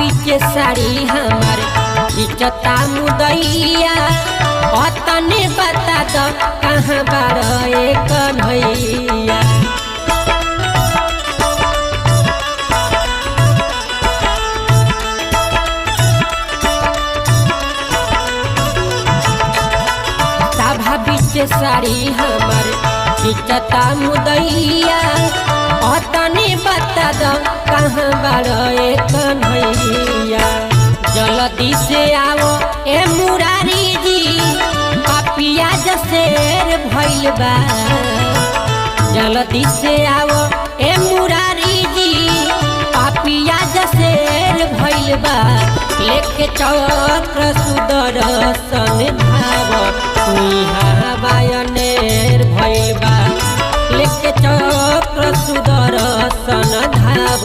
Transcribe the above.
बीचे साड़ी हमार इचता मुदैया तने बता दो कहाँ बार कन्हैया। सभा बीचे साड़ी हमार इचता मुदैया तने बता दो कहाँ बार कन्हैया। जल्दी से आओ ए मुरारी जी पापिया जसेर भइल बा। जल्दी से आओ ए मुरारी जी पापिया जसेर भइल बा। लेके चक्र सुदर्शन भाव इहाँ बायनेर भइल बा। लेके चक्र